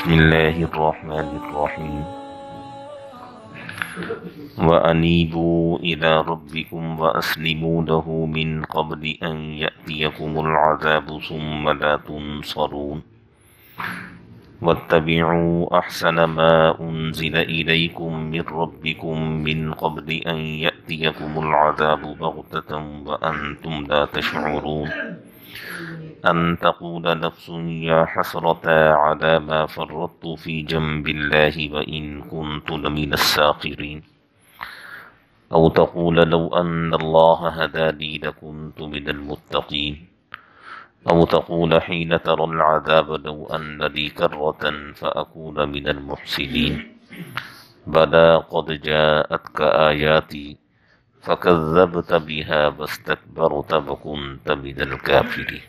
بسم اللہ الرحمن الرحیم وَأَنِيبُوا إِلَىٰ رَبِّكُمْ وَأَسْلِمُوا لَهُ مِن قَبْلِ أَن يَأْتِيَكُمُ الْعَذَابُ ثُمَّ لَا تُنصَرُونَ وَاتَّبِعُوا أَحْسَنَ مَا أُنزِلَ إِلَيْكُم مِّن رَّبِّكُم مِّن قَبْلِ أَن يَأْتِيَكُمُ الْعَذَابُ بَغْتَةً وَأَنتُمْ لَا تَشْعُرُونَ أَن تَقُولَ نَفْسٌ يَا حَسْرَتَا عَلَىٰ مَا فَرَّطتُ فِي جَنبِ اللَّهِ وَإِن كُنتُ لَمِنَ السَّاخِرِينَ أَوْ تَقُولَ لَوْ أَنَّ اللَّهَ هَدَانِي لَكُنتُ مِنَ الْمُتَّقِينَ أَوْ تَقُولَ حِينَ تَرَى الْعَذَابَ لَوْ أَنَّ لِي كَرَّةً فَأَكُونَ مِنَ الْمُحْسِنِينَ بَلَىٰ قَدْ جَاءَتْكَ آيَاتِي فَكَذَّبْتَ بِهَا وَاسْتَكْبَرْتَ وَكُنتَ مِنَ الْكَافِرِينَ۔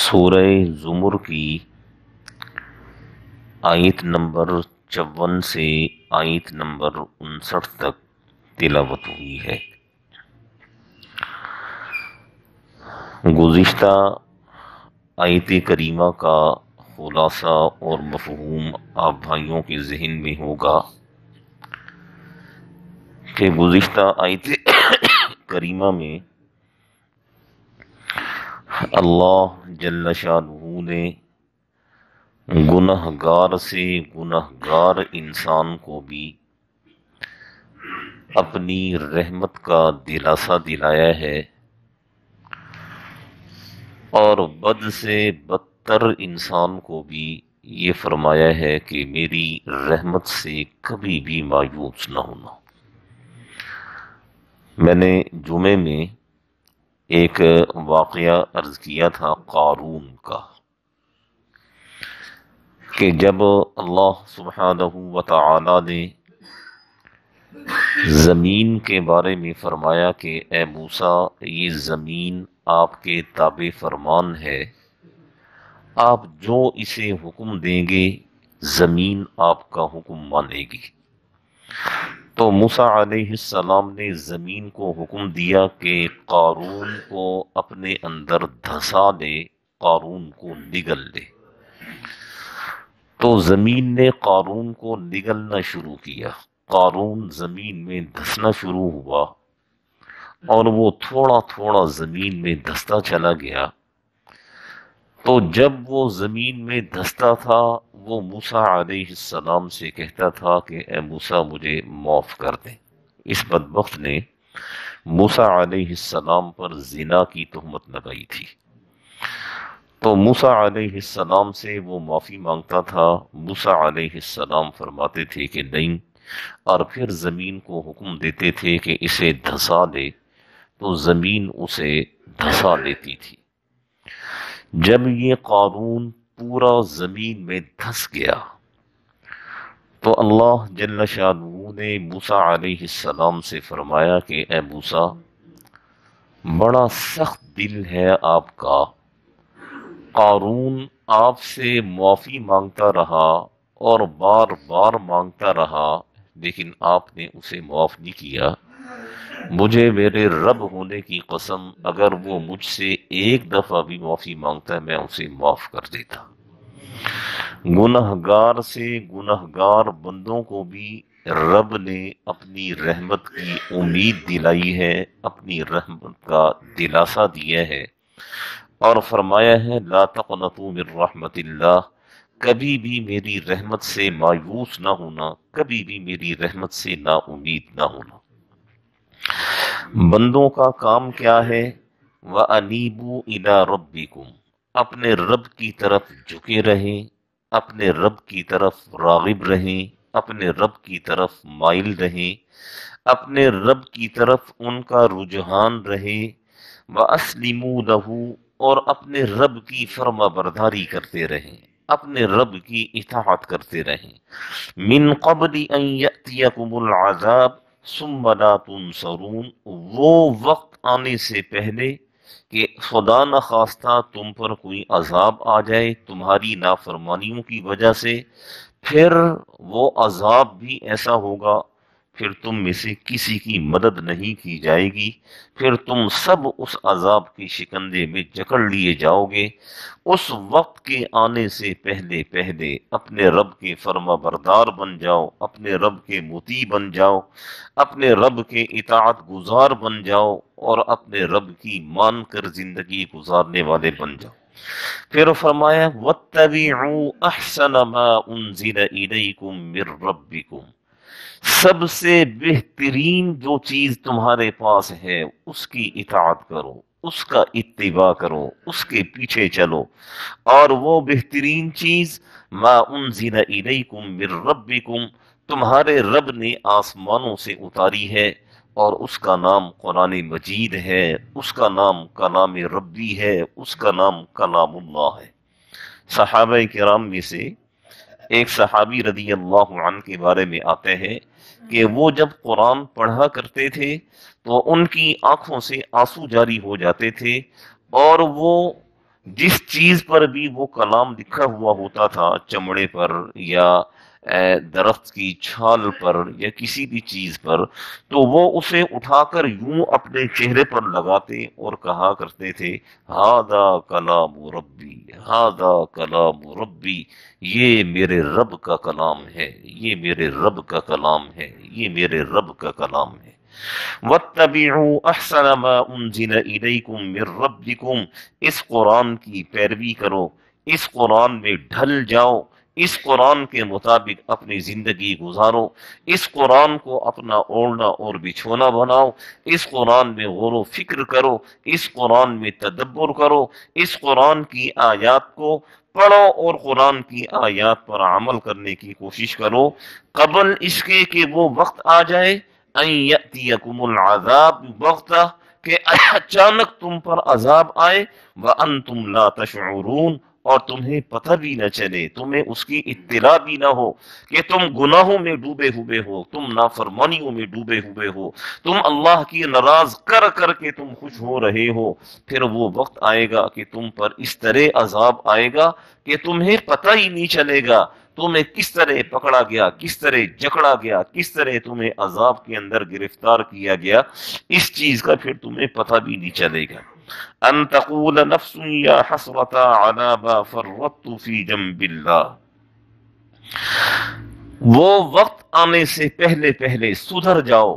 سورہ زمر کی آیت نمبر 54 سے آیت نمبر 59 تک تلاوت ہوئی ہے۔ گزشتہ آیت کریمہ کا خلاصہ اور مفہوم آپ بھائیوں کے ذہن میں ہوگا کہ گزشتہ آیت کریمہ میں اللہ جل شانہ نے گنہگار سے گنہگار انسان کو بھی اپنی رحمت کا دلاسا دلایا ہے اور بد سے بدتر انسان کو بھی یہ فرمایا ہے کہ میری رحمت سے کبھی بھی مایوس نہ ہونا۔ میں نے جمعے میں ایک واقعہ عرض کیا تھا قارون کا، کہ جب اللہ سبحانہ و تعالی نے زمین کے بارے میں فرمایا کہ اے موسیٰ یہ زمین آپ کے تابع فرمان ہے، آپ جو اسے حکم دیں گے زمین آپ کا حکم مانے گی۔ تو موسیٰ علیہ السلام نے زمین کو حکم دیا کہ قارون کو اپنے اندر دھسا لے، قارون کو نگل لے۔ تو زمین نے قارون کو نگلنا شروع کیا، قارون زمین میں دھسنا شروع ہوا اور وہ تھوڑا تھوڑا زمین میں دھستا چلا گیا۔ تو جب وہ زمین میں دھستا تھا وہ موسیٰ علیہ السلام سے کہتا تھا کہ اے موسیٰ مجھے معاف کر دیں۔ اس بدبخت نے موسیٰ علیہ السلام پر زنا کی تہمت لگائی تھی۔ تو موسیٰ علیہ السلام سے وہ معافی مانگتا تھا، موسیٰ علیہ السلام فرماتے تھے کہ نہیں، اور پھر زمین کو حکم دیتے تھے کہ اسے دھسا دے، تو زمین اسے دھسا لیتی تھی۔ جب یہ قارون پورا زمین میں دھس گیا تو اللہ جل شانہ نے موسیٰ علیہ السلام سے فرمایا کہ اے موسیٰ بڑا سخت دل ہے آپ کا، قارون آپ سے معافی مانگتا رہا اور بار بار مانگتا رہا لیکن آپ نے اسے معاف نہیں کیا۔ مجھے میرے رب ہونے کی قسم اگر وہ مجھ سے ایک دفعہ بھی معافی مانگتا ہے میں اسے معاف کر دیتا۔ گنہگار سے گنہگار بندوں کو بھی رب نے اپنی رحمت کی امید دلائی ہے، اپنی رحمت کا دلاسا دیا ہے اور فرمایا ہے لا تقنطوا من رحمت اللہ، کبھی بھی میری رحمت سے مایوس نہ ہونا، کبھی بھی میری رحمت سے نا امید نہ ہونا۔ بندوں کا کام کیا ہے؟ وَأَنِيبُوا إِلَىٰ رَبِّكُمْ، اپنے رب کی طرف جھکے رہیں، اپنے رب کی طرف راغب رہیں، اپنے رب کی طرف مائل رہیں، اپنے رب کی طرف ان کا رجحان رہے، وَأَسْلِمُوا لَهُ، اور اپنے رب کی فرما برداری کرتے رہیں، اپنے رب کی اطاعت کرتے رہیں۔ مِن قَبْلِ أَن يَأْتِيَكُمُ الْعَذَابُ ثُمَّ لَا تُنصَرُونَ، وہ وقت آنے سے پہلے کہ خدا نخواستہ تم پر کوئی عذاب آ جائے تمہاری نافرمانیوں کی وجہ سے، پھر وہ عذاب بھی ایسا ہوگا پھر تم میں سے کسی کی مدد نہیں کی جائے گی، پھر تم سب اس عذاب کے شکنجے میں جکڑ لیے جاؤ گے۔ اس وقت کے آنے سے پہلے پہلے اپنے رب کے فرما بردار بن جاؤ، اپنے رب کے مطیع بن جاؤ، اپنے رب کے اطاعت گزار بن جاؤ، اور اپنے رب کی مان کر زندگی گزارنے والے بن جاؤ۔ پھر فرمایا وَاتَّبِعُوا أَحْسَنَ مَا أُنزِلَ إِلَيْكُم مِّن رَّبِّكُم، سب سے بہترین جو چیز تمہارے پاس ہے اس کی اطاعت کرو، اس کا اتباع کرو، اس کے پیچھے چلو۔ اور وہ بہترین چیز ما انزل الیکم من ربکم، تمہارے رب نے آسمانوں سے اتاری ہے، اور اس کا نام قرآن مجید ہے، اس کا نام کلام ربی ہے، اس کا نام کلام اللہ ہے۔ صحابہ کرام میں سے ایک صحابی رضی اللہ عنہ کے بارے میں آتے ہیں کہ وہ جب قرآن پڑھا کرتے تھے تو ان کی آنکھوں سے آنسو جاری ہو جاتے تھے، اور وہ جس چیز پر بھی وہ کلام لکھا ہوا ہوتا تھا، چمڑے پر یا درخت کی چھال پر یا کسی بھی چیز پر، تو وہ اسے اٹھا کر یوں اپنے چہرے پر لگاتے اور کہا کرتے تھے ہذا کلام ربی، ہذا کلام ربی، یہ میرے رب کا کلام ہے، یہ میرے رب کا کلام ہے، یہ میرے رب کا کلام ہے۔ وَاتَّبِعُوا أَحْسَنَ مَا أُنزِلَ إِلَيْكُم مِّن رَّبِّكُم، اس قرآن کی پیروی کرو، اس قرآن میں ڈھل جاؤ، اس قرآن کے مطابق اپنی زندگی گزارو، اس قرآن کو اپنا اوڑھنا اور بچھونا بناؤ، اس قرآن میں غور و فکر کرو، اس قرآن میں تدبر کرو، اس قرآن کی آیات کو پڑھو اور قرآن کی آیات پر عمل کرنے کی کوشش کرو، قبل اس کے کہ وہ وقت آ جائے ان یأتیکم العذاب بغتہ، کہ اچانک تم پر عذاب آئے، وانتم لا تشعرون، اور تمہیں پتہ بھی نہ چلے، تمہیں اس کی اطلاع بھی نہ ہو کہ تم گناہوں میں ڈوبے ہوئے ہو، تم نافرمانیوں میں ڈوبے ہوئے ہو، تم اللہ کی ناراض کر کر کے تم خوش ہو رہے ہو۔ پھر وہ وقت آئے گا کہ تم پر اس طرح عذاب آئے گا کہ تمہیں پتہ ہی نہیں چلے گا تمہیں کس طرح پکڑا گیا، کس طرح جکڑا گیا، کس طرح تمہیں عذاب کے اندر گرفتار کیا گیا، اس چیز کا پھر تمہیں پتہ بھی نہیں چلے گا۔ ان تقول نفس یا حسرۃ علی ما فرطت فی جنب اللہ، وہ وقت آنے سے پہلے پہلے سدھر جاؤ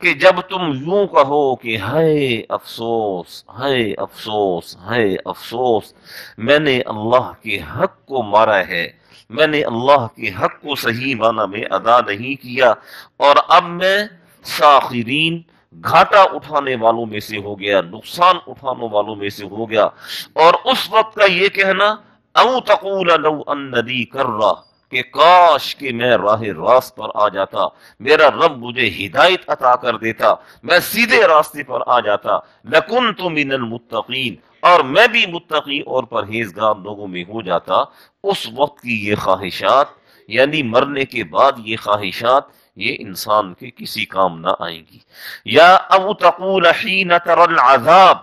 کہ جب تم یوں کہو کہ ہائے افسوس، ہائے افسوس، ہائے افسوس، میں نے اللہ کے حق کو مارا ہے، میں نے اللہ کے حق کو صحیح معنی میں ادا نہیں کیا، اور اب میں ساخرین، گھاٹا اٹھانے والوں میں سے ہو گیا، نقصان اٹھانے والوں میں سے ہو گیا۔ اور اس وقت کا یہ کہنا او تقول لو ان لی کرہ، کہ کاش کہ میں راہ راست پر آ جاتا، میرا رب مجھے ہدایت عطا کر دیتا، میں سیدھے راستے پر آ جاتا، لکنت من المتقین، اور میں بھی متقی اور پرہیزگار لوگوں میں ہو جاتا۔ اس وقت کی یہ خواہشات، یعنی مرنے کے بعد یہ خواہشات، یہ انسان کے کسی کام نہ آئیں گی۔ یا او تقول حین تر العذاب،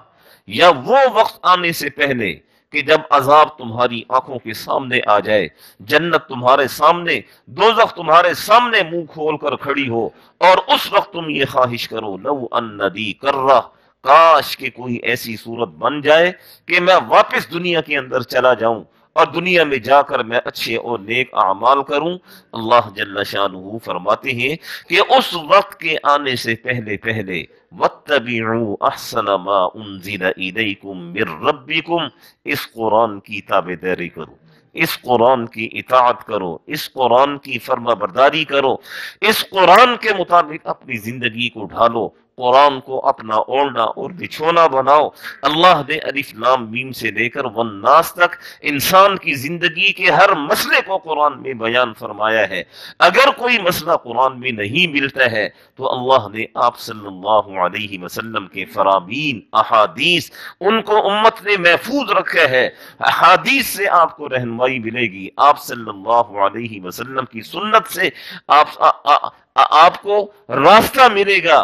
یا وہ وقت آنے سے پہلے کہ جب عذاب تمہاری آنکھوں کے سامنے آ جائے، جنت تمہارے سامنے، دوزخ تمہارے سامنے منہ کھول کر کھڑی ہو، اور اس وقت تم یہ خواہش کرو لو ان لی کرہ، کاش کہ کوئی ایسی صورت بن جائے کہ میں واپس دنیا کے اندر چلا جاؤں اور دنیا میں جا کر میں اچھے اور نیک اعمال کروں۔ اللہ جل شانہ فرماتے ہیں کہ اس وقت کے آنے سے پہلے پہلے وَاتَّبِعُوا أَحْسَنَ مَا أُنزِلَ إِلَيْكُم مِّن رَّبِّكُم، اس قرآن کی تابعداری کرو، اس قرآن کی اطاعت کرو، اس قرآن کی فرما برداری کرو، اس قرآن کے مطابق اپنی زندگی کو ڈھالو، قرآن کو اپنا اوڑھنا اور بچھونا بناؤ۔ اللہ نے الف لام میم سے لے کر والناس تک انسان کی زندگی کے ہر مسئلے کو قرآن میں بیان فرمایا ہے۔ اگر کوئی مسئلہ قرآن میں نہیں ملتا ہے تو اللہ نے آپ صلی اللہ علیہ وسلم کے فرامین، احادیث، ان کو امت نے محفوظ رکھا ہے۔ احادیث سے آپ کو رہنمائی ملے گی، آپ صلی اللہ علیہ وسلم کی سنت سے آپ کو راستہ ملے گا۔